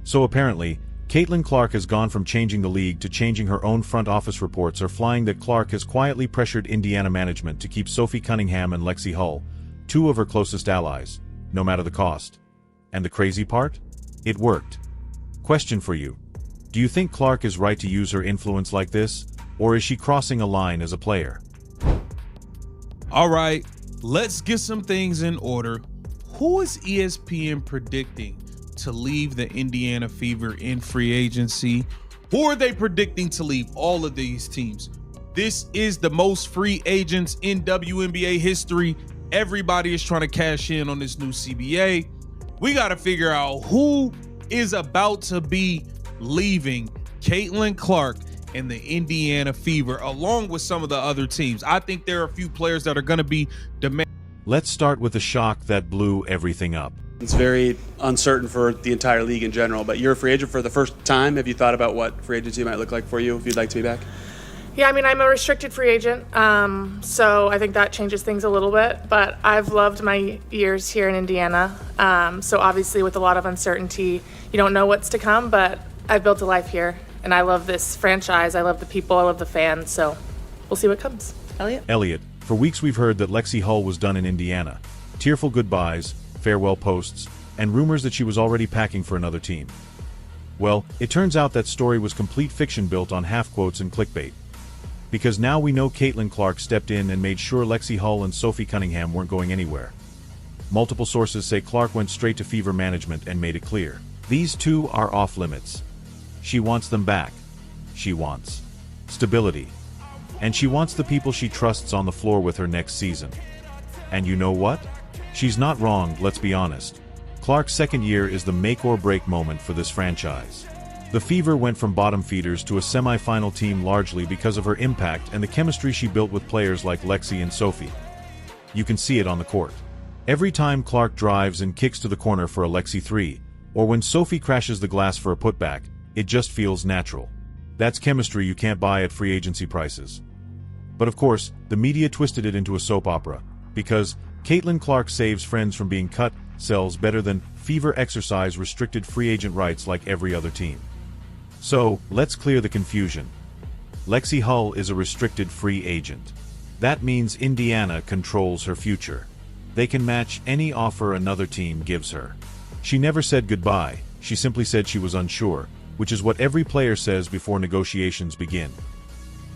So apparently, Caitlin Clark has gone from changing the league to changing her own front office. Reports are flying that Clark has quietly pressured Indiana management to keep Sophie Cunningham and Lexie Hull, two of her closest allies, no matter the cost. And the crazy part? It worked. Question for you. Do you think Clark is right to use her influence like this, or is she crossing a line as a player? All right, let's get some things in order. Who is ESPN predicting to leave the Indiana Fever in free agency? Who are they predicting to leave all of these teams? This is the most free agents in WNBA history. Everybody is trying to cash in on this new CBA. We got to figure out who is about to be leaving Caitlin Clark and the Indiana Fever, along with some of the other teams. I think there are a few players that are going to be demanding. Let's start with the shock that blew everything up. It's very uncertain for the entire league in general, but you're a free agent for the first time. Have you thought about what free agency might look like for you if you'd like to be back? Yeah, I mean, I'm a restricted free agent, so I think that changes things a little bit, but I've loved my years here in Indiana. So obviously with a lot of uncertainty, you don't know what's to come, but I've built a life here, and I love this franchise. I love the people. I love the fans, so we'll see what comes. Elliot, for weeks we've heard that Lexie Hull was done in Indiana. Tearful goodbyes, farewell posts, and rumors that she was already packing for another team. Well, it turns out that story was complete fiction built on half quotes and clickbait. Because now we know Caitlin Clark stepped in and made sure Lexie Hull and Sophie Cunningham weren't going anywhere. Multiple sources say Clark went straight to Fever management and made it clear. These two are off limits. She wants them back. She wants stability. And she wants the people she trusts on the floor with her next season. And you know what? She's not wrong, let's be honest. Clark's second year is the make or break moment for this franchise. The Fever went from bottom feeders to a semi-final team largely because of her impact and the chemistry she built with players like Lexie and Sophie. You can see it on the court. Every time Clark drives and kicks to the corner for a Lexie 3, or when Sophie crashes the glass for a putback, it just feels natural. That's chemistry you can't buy at free agency prices. But of course, the media twisted it into a soap opera, because Caitlin Clark saves friends from being cut, sells better than Fever exercise restricted free agent rights like every other team. So, let's clear the confusion. Lexie Hull is a restricted free agent. That means Indiana controls her future. They can match any offer another team gives her. She never said goodbye, she simply said she was unsure, which is what every player says before negotiations begin.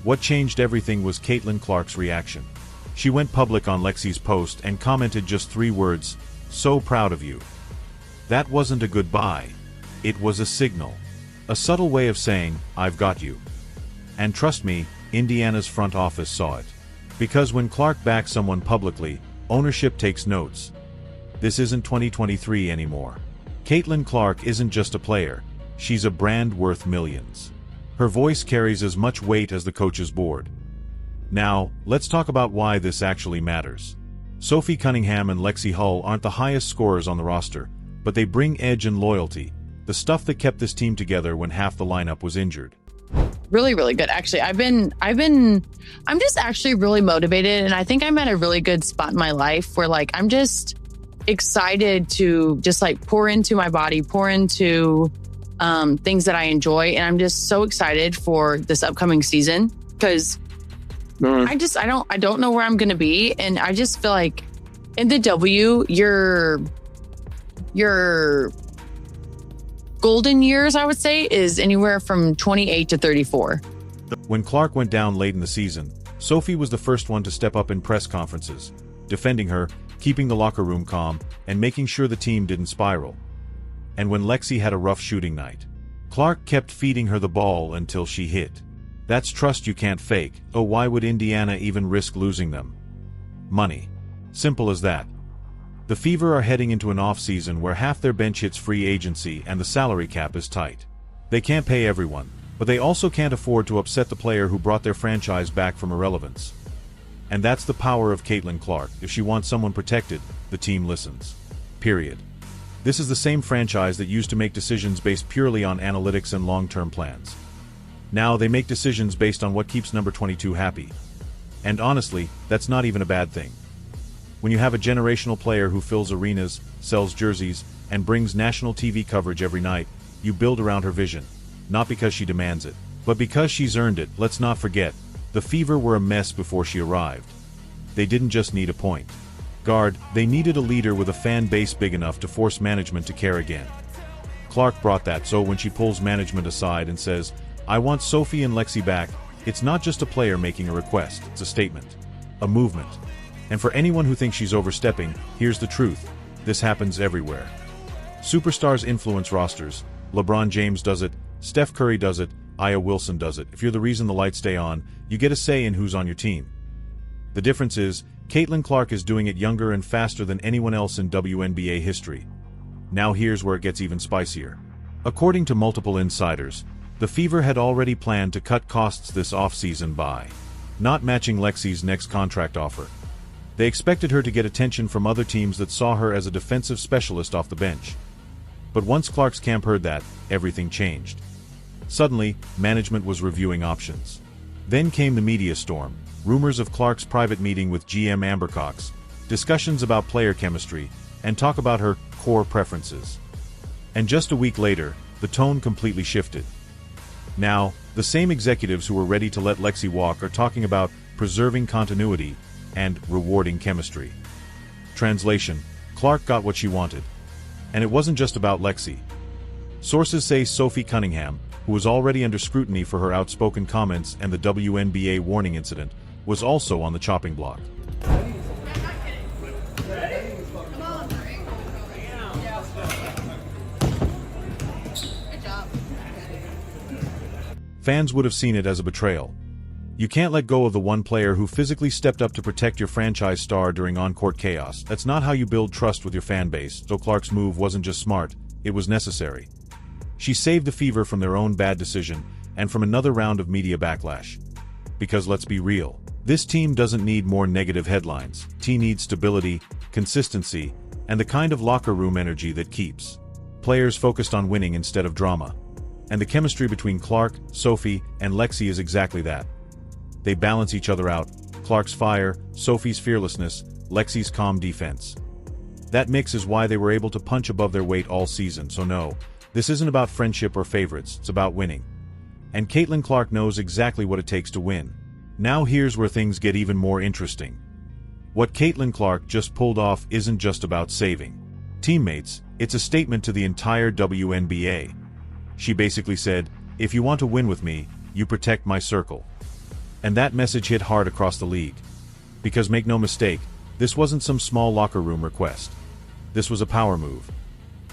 What changed everything was Caitlin Clark's reaction. She went public on Lexie's post and commented just 3 words, "So proud of you." That wasn't a goodbye. It was a signal. A subtle way of saying, "I've got you." And trust me, Indiana's front office saw it. Because when Clark backs someone publicly, ownership takes notes. This isn't 2023 anymore. Caitlin Clark isn't just a player, she's a brand worth millions. Her voice carries as much weight as the coach's board. Now, let's talk about why this actually matters. Sophie Cunningham and Lexie Hull aren't the highest scorers on the roster, but they bring edge and loyalty, the stuff that kept this team together when half the lineup was injured. Really, really good. Actually, I'm just actually really motivated, and I think I'm at a really good spot in my life where like I'm just excited to just like pour into my body, pour into things that I enjoy, and I'm just so excited for this upcoming season because I don't know where I'm gonna be, and I just feel like in the W, your golden years, I would say, is anywhere from 28 to 34. When Clark went down late in the season, Sophie was the first one to step up in press conferences, defending her, keeping the locker room calm, and making sure the team didn't spiral. And when Lexie had a rough shooting night, Clark kept feeding her the ball until she hit. That's trust you can't fake. Oh, why would Indiana even risk losing them? Money. Simple as that. The Fever are heading into an off-season where half their bench hits free agency and the salary cap is tight. They can't pay everyone, but they also can't afford to upset the player who brought their franchise back from irrelevance. And that's the power of Caitlin Clark. If she wants someone protected, the team listens. Period. This is the same franchise that used to make decisions based purely on analytics and long-term plans. Now they make decisions based on what keeps number 22 happy. And honestly, that's not even a bad thing. When you have a generational player who fills arenas, sells jerseys, and brings national TV coverage every night, You build around her vision. Not because she demands it, but because she's earned it. Let's not forget, the Fever were a mess before she arrived. They didn't just need a point guard, they needed a leader with a fan base big enough to force management to care again. Clark brought that, so when she pulls management aside and says, "I want Sophie and Lexie back," it's not just a player making a request, it's a statement. A movement. And for anyone who thinks she's overstepping, here's the truth. This happens everywhere. Superstars influence rosters. LeBron James does it, Steph Curry does it, Aya Wilson does it. If you're the reason the lights stay on, you get a say in who's on your team. The difference is, Caitlin Clark is doing it younger and faster than anyone else in WNBA history. Now here's where it gets even spicier. According to multiple insiders, the Fever had already planned to cut costs this offseason by not matching Lexie's next contract offer. They expected her to get attention from other teams that saw her as a defensive specialist off the bench. But once Clark's camp heard that, everything changed. Suddenly, management was reviewing options. Then came the media storm, rumors of Clark's private meeting with GM Amber Cox, discussions about player chemistry, and talk about her core preferences. And just a week later, the tone completely shifted. Now, the same executives who were ready to let Lexie walk are talking about preserving continuity and rewarding chemistry. Translation: Clark got what she wanted. And it wasn't just about Lexie. Sources say Sophie Cunningham, who was already under scrutiny for her outspoken comments and the WNBA warning incident, was also on the chopping block. Fans would have seen it as a betrayal. You can't let go of the one player who physically stepped up to protect your franchise star during on-court chaos. That's not how you build trust with your fan base, so Clark's move wasn't just smart, it was necessary. She saved the Fever from their own bad decision and from another round of media backlash. Because let's be real, this team doesn't need more negative headlines. It needs stability, consistency, and the kind of locker room energy that keeps players focused on winning instead of drama. And the chemistry between Clark, Sophie, and Lexie is exactly that. They balance each other out, Clark's fire, Sophie's fearlessness, Lexie's calm defense. That mix is why they were able to punch above their weight all season, so no, this isn't about friendship or favorites, it's about winning. And Caitlin Clark knows exactly what it takes to win. Now here's where things get even more interesting. What Caitlin Clark just pulled off isn't just about saving teammates, it's a statement to the entire WNBA. She basically said, "If you want to win with me, you protect my circle." And that message hit hard across the league. Because make no mistake, this wasn't some small locker room request. This was a power move.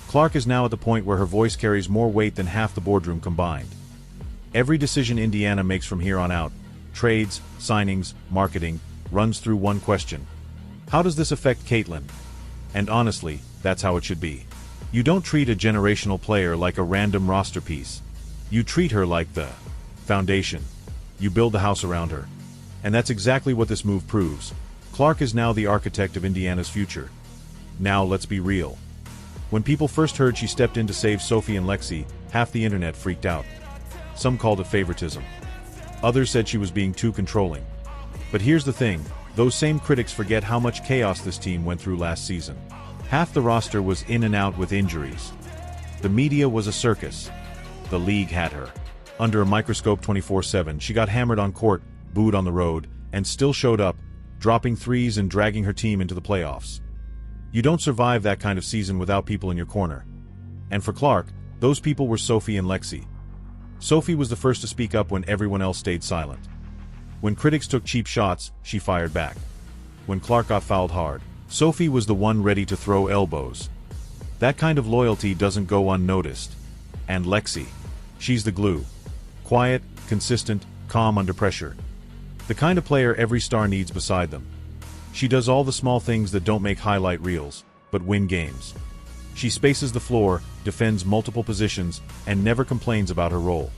Clark is now at the point where her voice carries more weight than half the boardroom combined. Every decision Indiana makes from here on out, trades, signings, marketing, runs through one question. How does this affect Caitlin? And honestly, that's how it should be. You don't treat a generational player like a random roster piece. You treat her like the foundation. You build the house around her. And that's exactly what this move proves. Clark is now the architect of Indiana's future. Now let's be real. When people first heard she stepped in to save Sophie and Lexie, half the internet freaked out. Some called it favoritism. Others said she was being too controlling. But here's the thing, those same critics forget how much chaos this team went through last season. Half the roster was in and out with injuries. The media was a circus. The league had her under a microscope 24/7. She got hammered on court, booed on the road, and still showed up, dropping threes and dragging her team into the playoffs. You don't survive that kind of season without people in your corner. And for Clark, those people were Sophie and Lexie. Sophie was the first to speak up when everyone else stayed silent. When critics took cheap shots, she fired back. When Clark got fouled hard, Sophie was the one ready to throw elbows. That kind of loyalty doesn't go unnoticed. And Lexie, she's the glue. Quiet, consistent, calm under pressure. The kind of player every star needs beside them. She does all the small things that don't make highlight reels, but win games. She spaces the floor, defends multiple positions, and never complains about her role.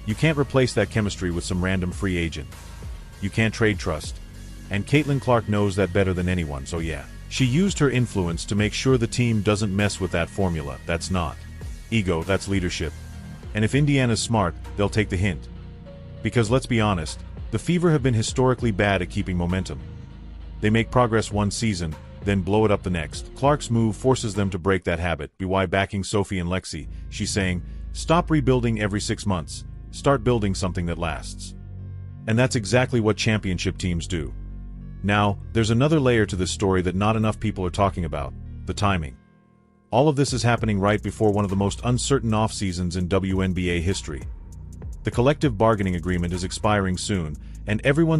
You can't replace that chemistry with some random free agent. You can't trade trust. And Caitlin Clark knows that better than anyone, so yeah. She used her influence to make sure the team doesn't mess with that formula. That's not ego, that's leadership. And if Indiana's smart, they'll take the hint. Because let's be honest, the Fever have been historically bad at keeping momentum. They make progress one season, then blow it up the next. Clark's move forces them to break that habit. By backing Sophie and Lexie, she's saying, Stop rebuilding every 6 months. Start building something that lasts. And that's exactly what championship teams do. Now, there's another layer to this story that not enough people are talking about: the timing. All of this is happening right before one of the most uncertain off-seasons in WNBA history. The collective bargaining agreement is expiring soon, and everyone